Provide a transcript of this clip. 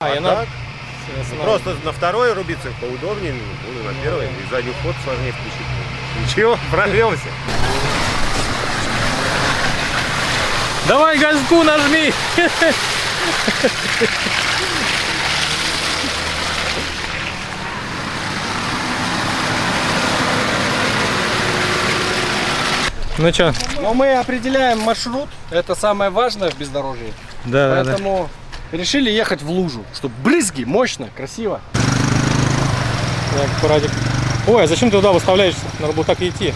Так, Просто на второй рубиться поудобнее, буду на первый, и задний ход сложнее включить. Ничего, прорвемся. Давай газку нажми! Ну чё? Но мы определяем маршрут, это самое важное в бездорожье. Да, Поэтому решили ехать в лужу, чтобы брызги, мощно, красиво. Так, Радик. Ой, а зачем ты туда выставляешься? Надо было так и идти.